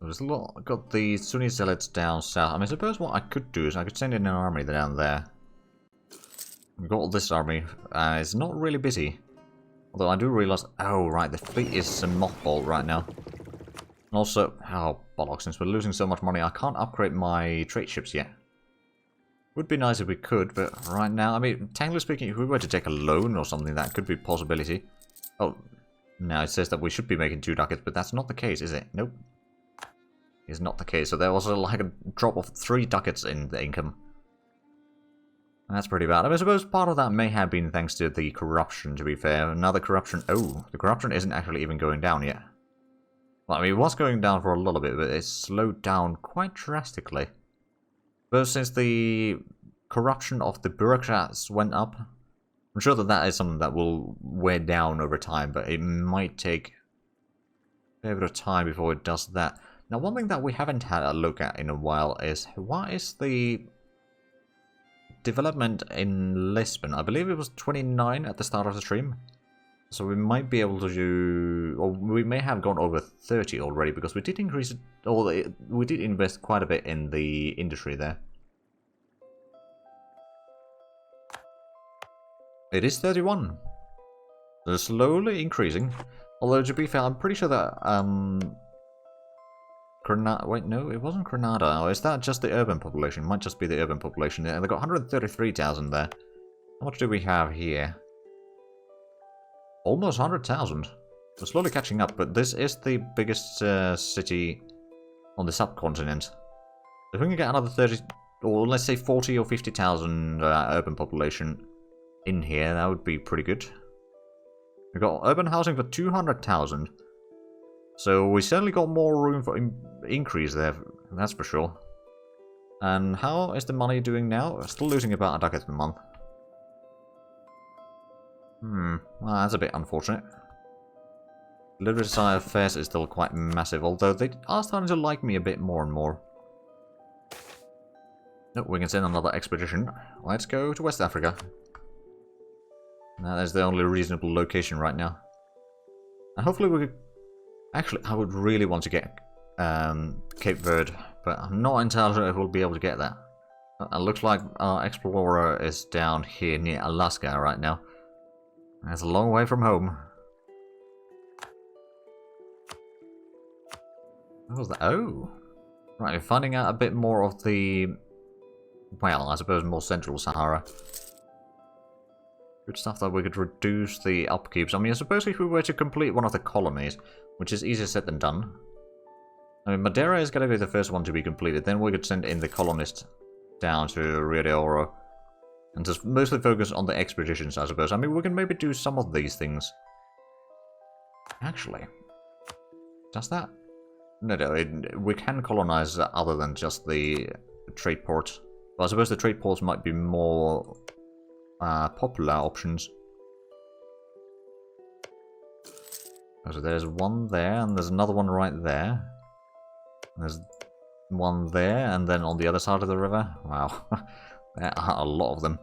There's a lot, got the Sunni zealots down south. I mean, I suppose what I could do is I could send in an army down there. We've got this army. It's not really busy. Although I do realize... Oh, right, the fleet is mothballed right now. And also... Oh, bollocks, since we're losing so much money, I can't upgrade my trade ships yet. Would be nice if we could, but right now... I mean, technically speaking, if we were to take a loan or something, that could be a possibility. Oh, now it says that we should be making 2 ducats, but that's not the case, is it? Nope. It's not the case. So there was like a drop of 3 ducats in the income. That's pretty bad. I suppose part of that may have been thanks to the corruption, to be fair. Now the corruption... Oh, the corruption isn't actually even going down yet. Well, I mean, it was going down for a little bit, but it's slowed down quite drastically. But since the corruption of the bureaucrats went up, I'm sure that that is something that will wear down over time, but it might take a fair bit of time before it does that. Now, one thing that we haven't had a look at in a while is, what is the development in Lisbon? I believe it was 29 at the start of the stream. So we might be able to do... Or we may have gone over 30 already, because we did increase it... Or we did invest quite a bit in the industry there. It is 31. They're slowly increasing. Although, to be fair, I'm pretty sure that... Granada... Wait, no, it wasn't Granada. Or is that just the urban population? It might just be the urban population. They've got 133,000 there. How much do we have here? Almost 100,000. We're slowly catching up, but this is the biggest city on the subcontinent. If we can get another 30, or let's say 40 or 50,000 urban population in here, that would be pretty good. We've got urban housing for 200,000. So we certainly got more room for increase there, that's for sure. And how is the money doing now? We're still losing about a ducat a month. Well, that's a bit unfortunate. Literacy side affairs is still quite massive, although they are starting to like me a bit more and more. No, we can send another expedition. Let's go to West Africa. That is the only reasonable location right now. And hopefully we could... Actually, I would really want to get Cape Verde, but I'm not entirely sure if we'll be able to get that. It looks like our explorer is down here near Alaska right now. That's a long way from home. What was that? Oh! Right, we're finding out a bit more of the... Well, I suppose more central Sahara. Good stuff that we could reduce the upkeeps. I mean, I suppose if we were to complete one of the colonies, which is easier said than done. I mean, Madeira is going to be the first one to be completed. Then we could send in the colonists down to Rio de Oro. And just mostly focus on the expeditions, I suppose. I mean, we can maybe do some of these things. Actually. Does that? No, we can colonize other than just the trade ports. But I suppose the trade ports might be more popular options. So there's one there, and there's another one right there. There's one there, and then on the other side of the river. Wow. There are a lot of them.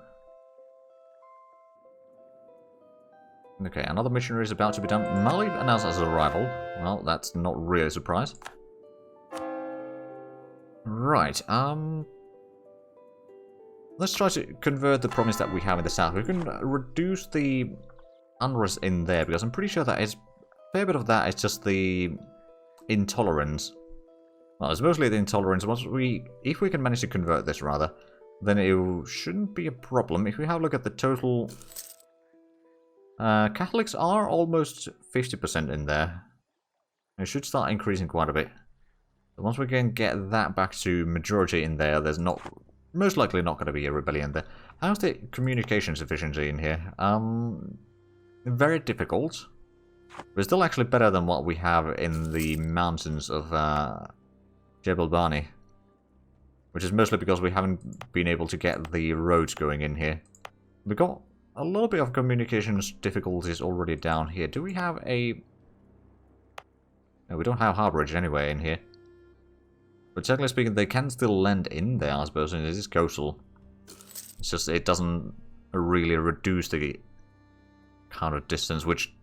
Okay, another missionary is about to be done. Mali announced as a rival. Well, that's not really a surprise. Right, let's try to convert the province that we have in the south. We can reduce the unrest in there, because I'm pretty sure that is... A fair bit of that is just the intolerance. Well, it's mostly the intolerance. If we can manage to convert this, rather, then it shouldn't be a problem. If we have a look at the total... Catholics are almost 50% in there. It should start increasing quite a bit. So once we can get that back to majority in there, there's not... Most likely not going to be a rebellion there. How's the communications efficiency in here? Very difficult. But still actually better than what we have in the mountains of Jebel Bani. Which is mostly because we haven't been able to get the roads going in here. We got a little bit of communications difficulties already down here. Do we have a... No, we don't have harborage anyway in here. But technically speaking, they can still land in there, I suppose, and it is coastal. It's just, it doesn't really reduce the counter distance, which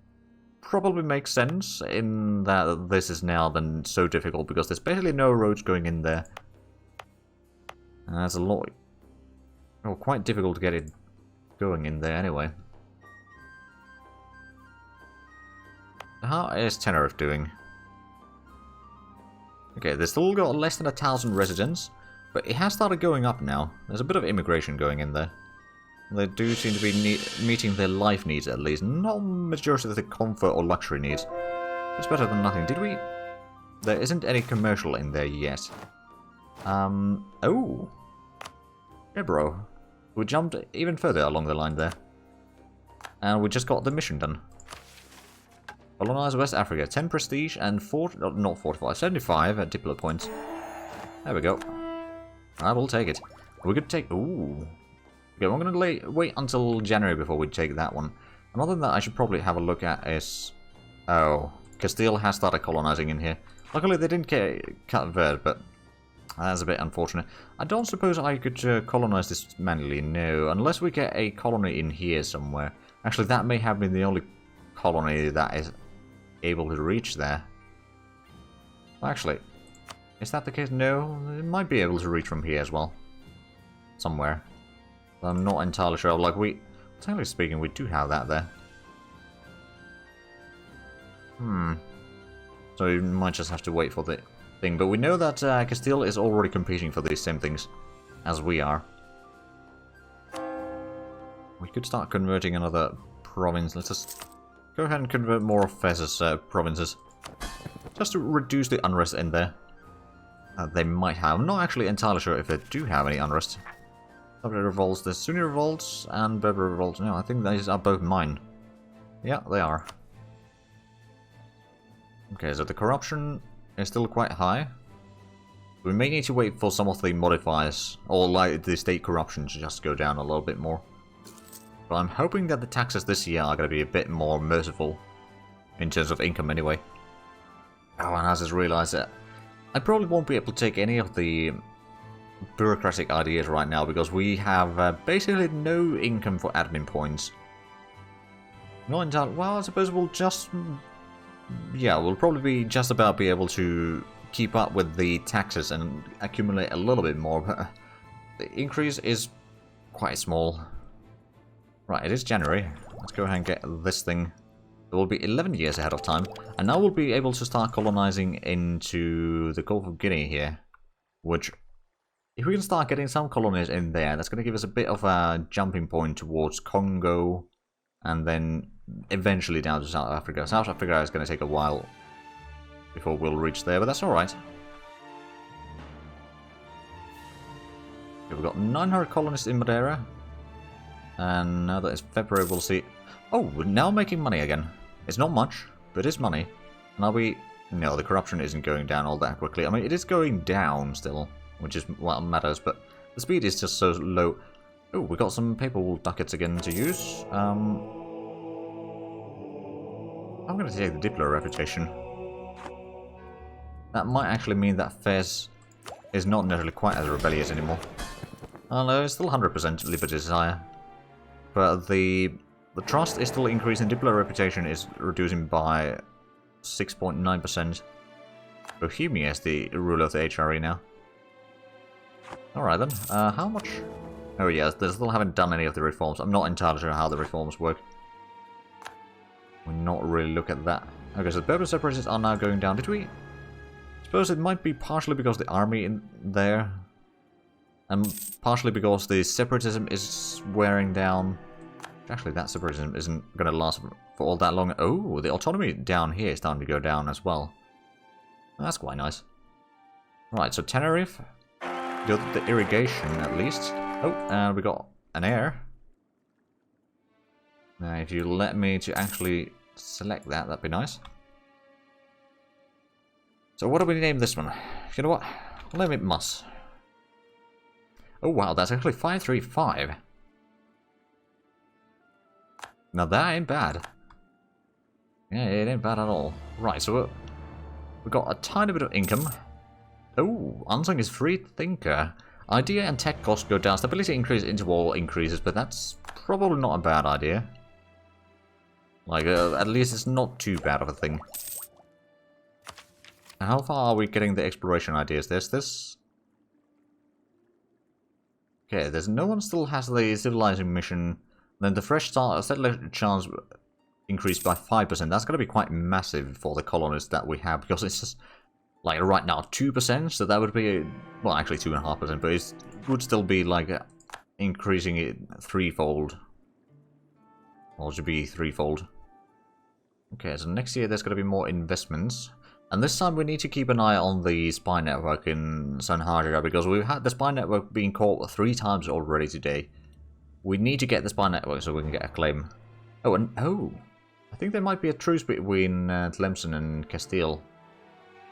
probably makes sense in that this is now then so difficult because there's basically no roads going in there. And that's a lot... Oh, quite difficult to get it going in there anyway. How is Tenerife doing? Okay, they've still got less than 1,000 residents, but it has started going up now. There's a bit of immigration going in there. They do seem to be meeting their life needs at least, not majority of the comfort or luxury needs. It's better than nothing. Did we... There isn't any commercial in there yet. Oh. Yeah, bro. We jumped even further along the line there. And we just got the mission done. Colonize West Africa. 10 prestige and 75 diplomat points. There we go. I will take it. We could take... Ooh. Okay, we're going to wait until January before we take that one. Another thing that I should probably have a look at is... Oh. Castile has started colonizing in here. Luckily they didn't get Cat Verde, but... That's a bit unfortunate. I don't suppose I could colonize this manually, no. Unless we get a colony in here somewhere. Actually, that may have been the only colony that is able to reach there. Actually, is that the case? No, it might be able to reach from here as well. Somewhere. I'm not entirely sure. Like, technically speaking, we do have that there. So you might just have to wait for the thing. But we know that Castile is already competing for these same things as we are. We could start converting another province. Let's just go ahead and convert more of Fez's provinces. Just to reduce the unrest in there. They might have. I'm not actually entirely sure if they do have any unrest. Sabri revolts, the Sunni revolts, and Berber revolts. No, I think these are both mine. Yeah, they are. Okay, so the corruption is still quite high. We may need to wait for some of the modifiers, or like the state corruption to just go down a little bit more. But I'm hoping that the taxes this year are going to be a bit more merciful. In terms of income anyway. Oh, and I just realised that I probably won't be able to take any of the bureaucratic ideas right now because we have basically no income for admin points. Not entirely. Well, I suppose we'll just... Yeah, we'll probably be just about be able to keep up with the taxes and accumulate a little bit more, but the increase is quite small. Right, it is January. Let's go ahead and get this thing. It will be 11 years ahead of time, and now we'll be able to start colonizing into the Gulf of Guinea here, which, if we can start getting some colonies in there, that's going to give us a bit of a jumping point towards Congo, and then eventually down to South Africa. South Africa is going to take a while before we'll reach there, but that's alright. Okay, we've got 900 colonists in Madeira, and now that it's February, we'll see... Oh, we're now making money again. It's not much, but it's money. And are we... No, the corruption isn't going down all that quickly. I mean, it is going down still, which is what matters, but the speed is just so low. Oh, we got some paper wool ducats again to use. I'm going to take the Diplo reputation. That might actually mean that Fez is not necessarily quite as rebellious anymore. Oh no, it's still 100% liberty desire. But the trust is still increasing. Diplo reputation is reducing by 6.9%. Bohemia is the ruler of the HRE now. Alright then, how much? Oh yes, they still haven't done any of the reforms. I'm not entirely sure how the reforms work. We'll not really look at that. Okay, so the Berber separatists are now going down. Did we? Suppose it might be partially because the army in there. And partially because the separatism is wearing down. Actually, that separatism isn't going to last for all that long. Oh, the autonomy down here is starting to go down as well. That's quite nice. Right, so Tenerife. Got the irrigation at least. Oh, and we got an heir. Now, if you let me to actually select that, that'd be nice. So what do we name this one? You know what? We'll name it Mus. Oh wow, that's actually 535. Now that ain't bad. Yeah, it ain't bad at all. Right, so we've got a tiny bit of income. Oh, Unsung is free thinker. Idea and tech costs go down. Stability increase, interval increases, but that's probably not a bad idea. Like, at least it's not too bad of a thing. And how far are we getting the exploration ideas? There's this... Okay, there's no one still has the civilizing mission. Then the fresh start settler chance increased by 5%. That's going to be quite massive for the colonists that we have, because it's just, like, right now 2%, so that would be, well, actually 2.5%, but it would still be, like, increasing it threefold. Or it should be threefold. Okay, so next year there's going to be more investments. And this time we need to keep an eye on the spy network in Sanhaja, because we've had the spy network being caught 3 times already today. We need to get the spy network so we can get a claim. Oh, and I think there might be a truce between Tlemcen and Castile.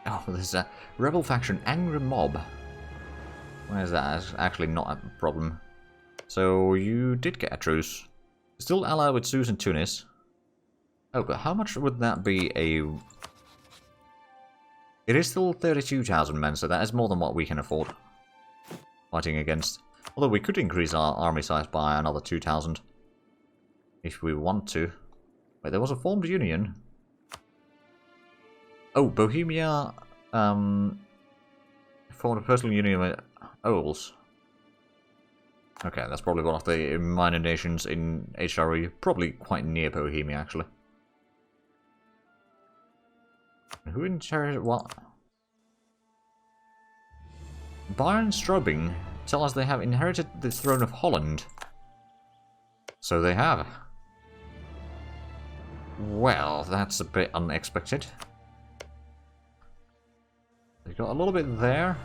Oh, there's a rebel faction, angry mob. Where is that? It's actually not a problem. So you did get a truce. Still allied with Sus and Tunis. Oh, but how much would that be a... It is still 32,000 men, so that is more than what we can afford fighting against. Although we could increase our army size by another 2,000 if we want to. Wait, there was a formed union. Oh, Bohemia formed a personal union with Oles. Okay, that's probably one of the minor nations in HRE, probably quite near Bohemia, actually. Who inherited what? Baron Strobing tell us they have inherited the throne of Holland. So they have. Well, that's a bit unexpected. You've got a little bit there,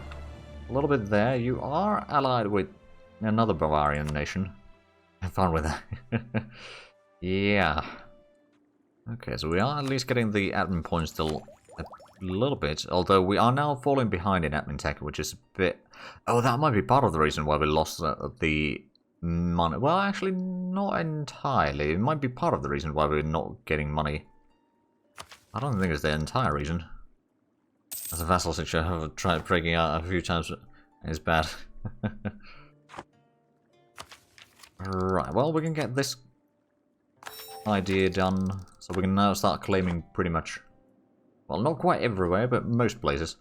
a little bit there. You are allied with another Bavarian nation. Have fun with that. Yeah. Okay, so we are at least getting the admin points still a little bit, although we are now falling behind in admin tech, which is a bit... Oh, that might be part of the reason why we lost the money. Well, actually, not entirely. It might be part of the reason why we're not getting money. I don't think it's the entire reason. As a vassal situation, I've tried breaking out a few times, but it's bad. Right, well, we can get this idea done, so we can now start claiming pretty much, well, not quite everywhere, but most places.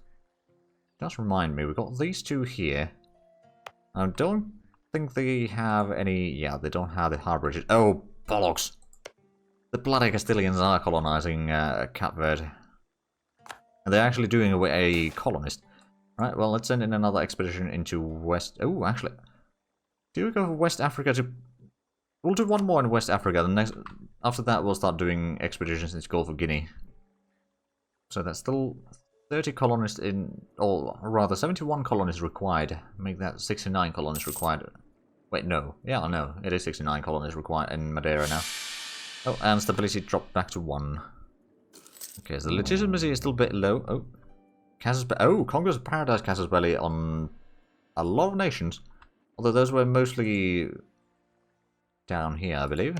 Just remind me, we've got these two here. I don't think they have any, yeah, they don't have the hard bridges. Oh, bollocks! The bloody Castilians are colonizing Cape Verde. And they're actually doing it with a colonist. Right, well, let's send in another expedition into West... Oh, actually... Do we go for West Africa to... We'll do one more in West Africa. The next... After that, we'll start doing expeditions in Gulf of Guinea. So that's still 30 colonists in... Or rather, 71 colonists required. Make that 69 colonists required. Wait, no. Yeah, no. It is 69 colonists required in Madeira now. Oh, and stability dropped back to 1. Okay, so the legitimacy is still a bit low. Oh, Congress of Paradise Casus Belli on a lot of nations. Although those were mostly down here, I believe.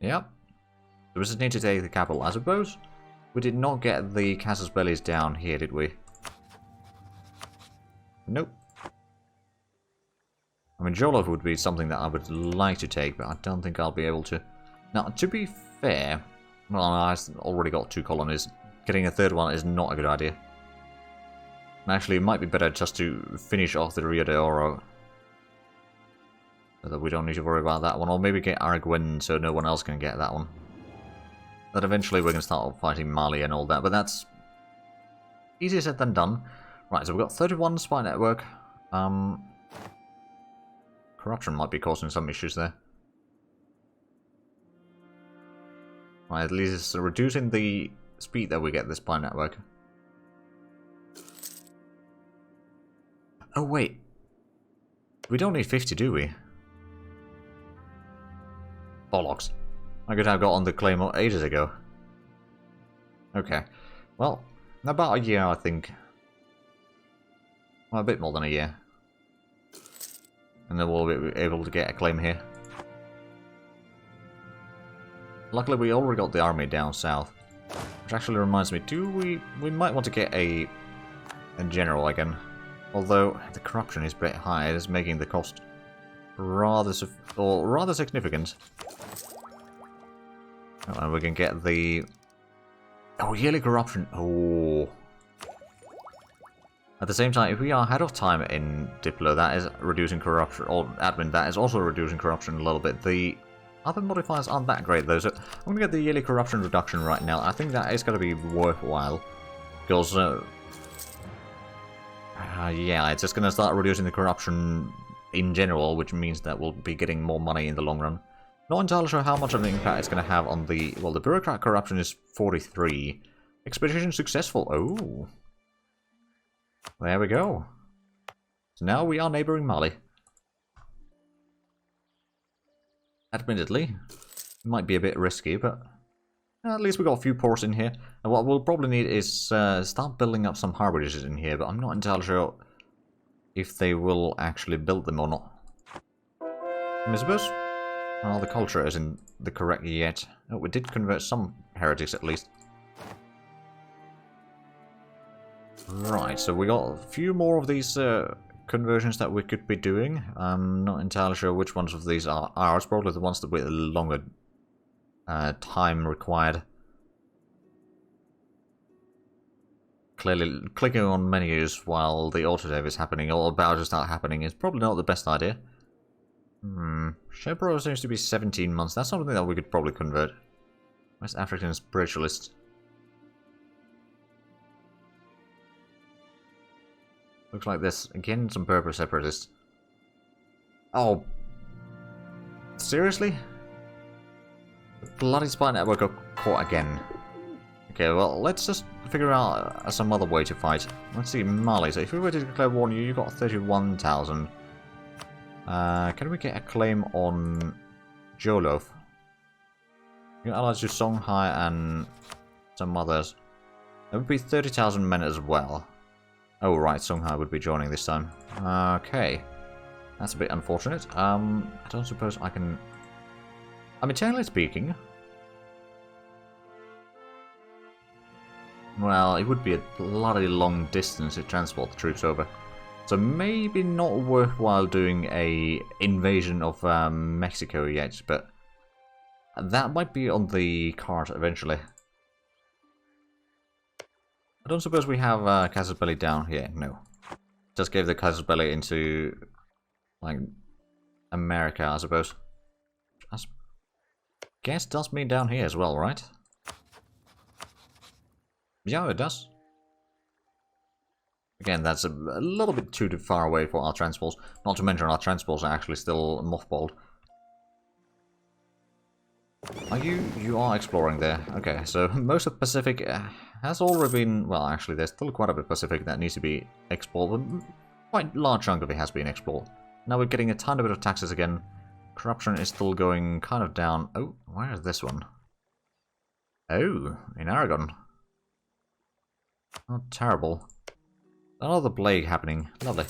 Yep. So we just need to take the capital, I suppose. We did not get the Casus Bellis down here, did we? Nope. I mean, Jolov would be something that I would like to take, but I don't think I'll be able to. Now, to be fair, well, I've already got 2 colonies. Getting a third one is not a good idea. Actually, it might be better just to finish off the Rio de Oro. So that we don't need to worry about that one. Or maybe get Araguin so no one else can get that one. But eventually we're going to start fighting Mali and all that. But that's easier said than done. Right, so we've got 31 spy network. Corruption might be causing some issues there. Right, at least it's reducing the speed that we get this spy network. Oh, wait. We don't need 50, do we? Bollocks. I could have got on the claim ages ago. Okay. Well, about a year, I think. Well, a bit more than a year. And then we'll be able to get a claim here. Luckily, we already got the army down south. Which actually reminds me, we might want to get a general again. Although, the corruption is a bit high, it is making the cost rather significant. Oh, and we can get the... Oh, yearly corruption. Oh. At the same time, if we are ahead of time in Diplo, that is reducing corruption, or admin, that is also reducing corruption a little bit. The other modifiers aren't that great though, so I'm going to get the yearly corruption reduction right now. I think that is going to be worthwhile, because, yeah, it's just going to start reducing the corruption in general, which means that we'll be getting more money in the long run. Not entirely sure how much of an impact it's going to have on the... Well, the bureaucrat corruption is 43. Expedition successful. Oh. There we go. So now we are neighboring Mali. Admittedly, it might be a bit risky, but at least we got a few ports in here. And what we'll probably need is start building up some harborages in here, but I'm not entirely sure if they will actually build them or not. I suppose... Well, the culture isn't the correct yet. Oh, we did convert some heretics at least. Right, so we got a few more of these conversions that we could be doing. I'm not entirely sure which ones of these are ours. Probably the ones that with a longer time required. Clearly, clicking on menus while the autosave is happening or about to start happening is probably not the best idea. Shepro seems to be 17 months. That's something that we could probably convert. West African spiritualist. Looks like there's again some Berber separatists. Oh. Seriously? The bloody spy network got caught again. Okay, well, let's just figure out some other way to fight. Let's see, Mali. So if we were to declare war on you, you got 31,000. Can we get a claim on Jolof? You're allied to Songhai and some others. That would be 30,000 men as well. Oh right, Songhai would be joining this time. Okay. That's a bit unfortunate. I don't suppose I can... I mean, technically speaking... Well, it would be a bloody long distance to transport the troops over. So maybe not worthwhile doing a invasion of Mexico yet, but that might be on the card eventually. I don't suppose we have Casus Belli down here. No. Just gave the Casus Belli into, like, America, I suppose. I guess does mean down here as well, right? Yeah, it does. Again, that's a little bit too far away for our transports. Not to mention our transports are actually still mothballed. Are you? You are exploring there. Okay, so most of the Pacific has already been... Well, actually, there's still quite a bit of Pacific that needs to be explored, but quite a large chunk of it has been explored. Now we're getting a tiny bit of taxes again. Corruption is still going kind of down. Oh, where is this one? Oh, in Aragon. Not terrible. Another plague happening. Lovely.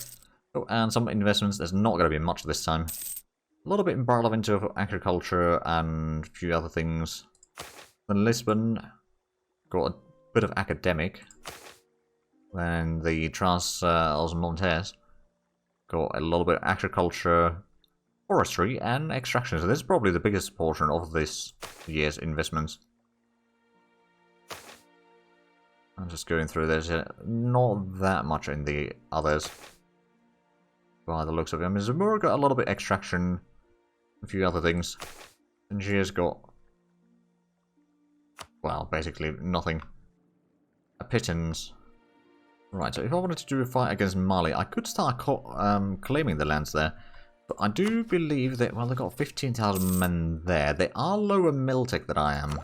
Oh, and some investments. There's not going to be much this time. A little bit in Barlov into agriculture and a few other things. Then Lisbon got a bit of academic. Then the Montes got a little bit of agriculture, forestry, and extraction. So this is probably the biggest portion of this year's investments. I'm just going through this. Not that much in the others. By the looks of it. I mean, Zamora got a little bit extraction. A few other things. And she has got... Well, basically nothing. A pittance. Right, so if I wanted to do a fight against Mali, I could start claiming the lands there. But I do believe that... Well, they've got 15,000 men there. They are lower Miltech than I am.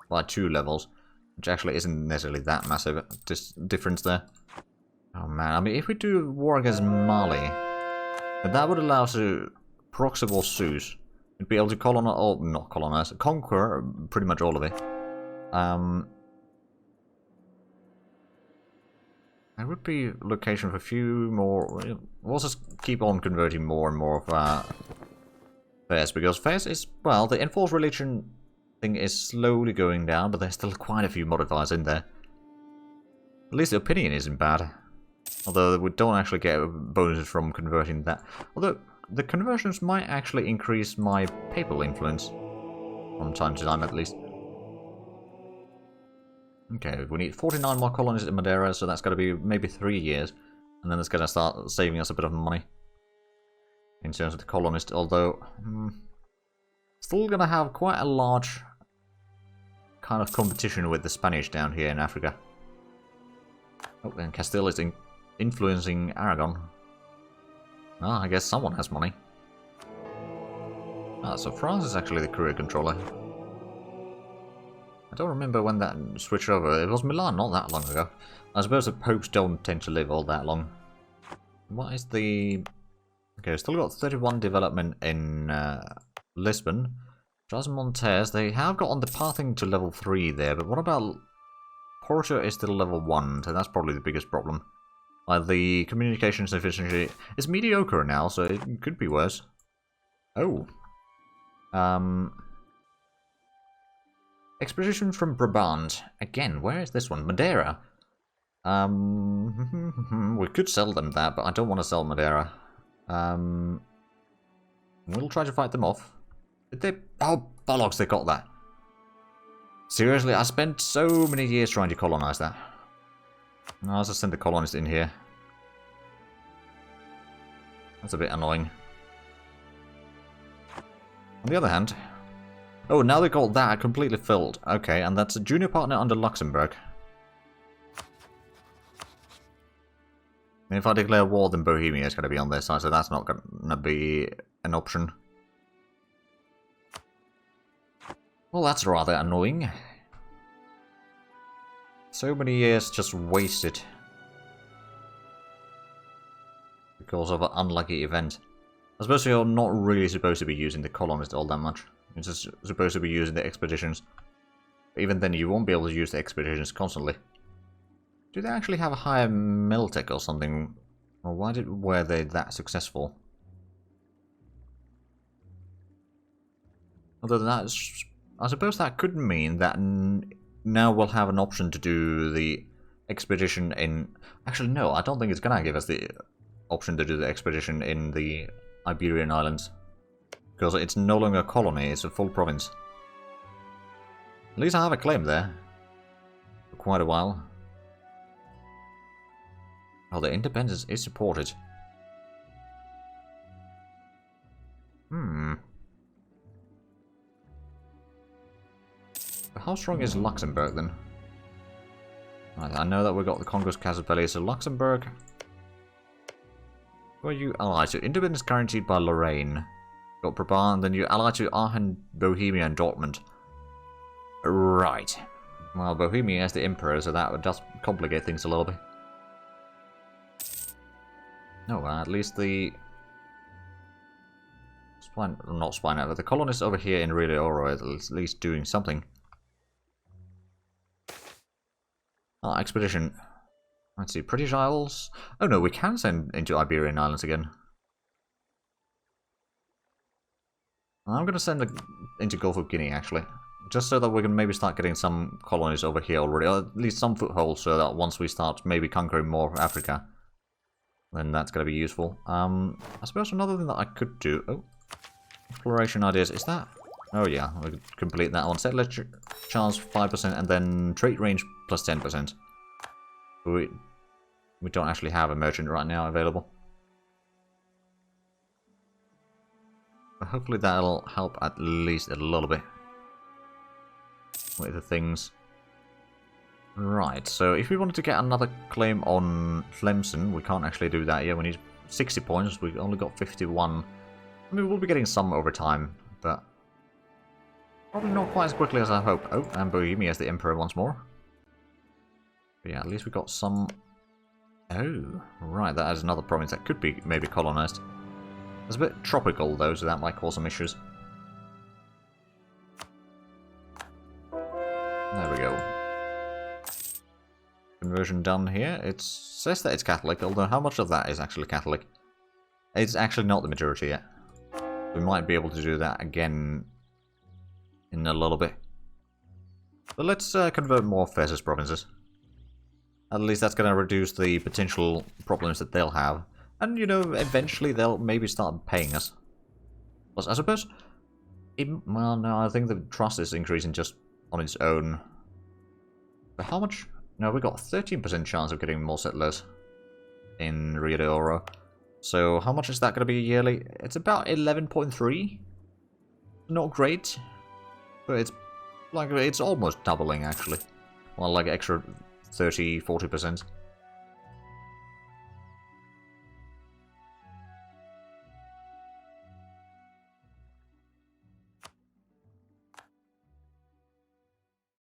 By 2 levels. Which actually isn't necessarily that massive difference there. Oh man, I mean, if we do war against Mali, that would allow us to proximal Sus. We'd be able to colonize, or not colonize, conquer pretty much all of it. There would be location for a few more. We'll just keep on converting more and more of Fez, because Fez is, well, the enforced religion thing is slowly going down, but there's still quite a few modifiers in there. At least the opinion isn't bad. Although we don't actually get bonuses from converting that. Although, the conversions might actually increase my papal influence. From time to time, at least. Okay, we need 49 more colonies in Madeira, so that's got to be maybe 3 years. And then it's going to start saving us a bit of money. In terms of the colonist, although... still going to have quite a large kind of competition with the Spanish down here in Africa. Oh, and Castile is influencing Aragon. Ah, I guess someone has money. Ah, so France is actually the career controller. I don't remember when that switched over. It was Milan not that long ago. I suppose the popes don't tend to live all that long. What is the... Okay, still got 31 development in Lisbon. Charles Montes, they have got on the pathing to level 3 there, but what about... Portugal is still level 1, so that's probably the biggest problem. The communications efficiency is mediocre now, so it could be worse. Oh. Expedition from Brabant. Again, where is this one? Madeira. We could sell them that, but I don't want to sell Madeira. We'll try to fight them off. Did they... Oh, bollocks, they got that. Seriously, I spent so many years trying to colonize that. I'll just send the colonists in here. That's a bit annoying. On the other hand... Oh, now they got that completely filled. Okay, and that's a junior partner under Luxembourg. And if I declare war, then Bohemia is going to be on their side, so that's not going to be an option. Well, that's rather annoying. So many years just wasted. Because of an unlucky event. I suppose you're not really supposed to be using the colonists all that much. You're just supposed to be using the expeditions. Even then, you won't be able to use the expeditions constantly. Do they actually have a higher Meltec or something? Or were they that successful? Although that's... I suppose that could mean that now we'll have an option to do the expedition in... Actually, no, I don't think it's gonna give us the option to do the expedition in the Iberian Islands. Because it's no longer a colony, it's a full province. At least I have a claim there. For quite a while. Oh, the independence is supported. How strong is Luxembourg then? Right, I know that we got the Congo's Casabelli, so Luxembourg. Who are you allied to? Independence guaranteed by Lorraine. Got Brabant, then you allied to Aachen, Bohemia, and Dortmund. Right. Well, Bohemia is the emperor, so that would just complicate things a little bit. No, at least the... not Spina, but the colonists over here in Rio Oro are at least doing something. Oh, expedition. Let's see, British Isles. Oh no, we can send into Iberian Islands again. I'm going to send into Gulf of Guinea, actually. Just so that we can maybe start getting some colonies over here already, or at least some footholds, so that once we start maybe conquering more of Africa, then that's going to be useful. I suppose another thing that I could do... Oh, exploration ideas, is that... Oh yeah, we could complete that one. Settler chance 5% and then trade range plus 10%. We don't actually have a merchant right now available. But hopefully that'll help at least a little bit with the things. Right, so if we wanted to get another claim on Tlemcen, we can't actually do that yet. We need 60 points, we've only got 51. I mean, we'll be getting some over time, but probably not quite as quickly as I hope. Oh, and Bohemia is the emperor once more. But yeah, at least we got some... Oh, right, that is another province that could be maybe colonized. It's a bit tropical though, so that might cause some issues. There we go. Conversion done here. It says that it's Catholic, although how much of that is actually Catholic? It's actually not the majority yet. We might be able to do that again in a little bit. But let's convert more Fezes provinces. At least that's going to reduce the potential problems that they'll have. And, you know, eventually they'll maybe start paying us. Plus, I suppose... well, no, I think the trust is increasing just on its own. But how much? No, we got 13% chance of getting more settlers in Rio de Oro. So how much is that going to be yearly? It's about 11.3. Not great, but it's like it's almost doubling actually. Well, like extra 30-40%.